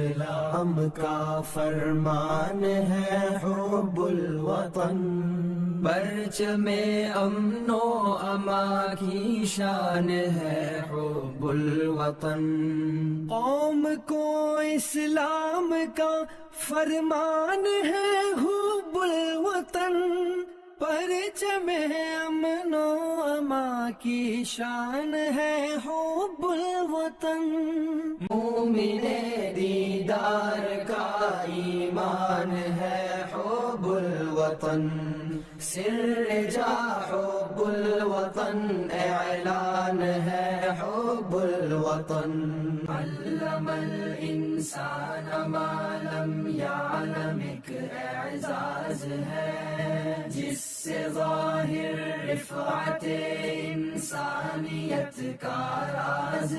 اسلام کا فرمان ہے حب الوطن، پرچم امن و امان کی شان ہے حب الوطن، قوم کو اسلام کا فرمان ہے حب الوطن، پرچم امن و امان کی شان ہے حب الوطن، مومن دیدار کا ایمان ہے حب الوطن، سر جا حب الوطن اعلان ہے حب الوطن، علم الانسان ما لم يعلم ایک اعزاز ہے جس سے ظاہر رفعت انسانیت کا راز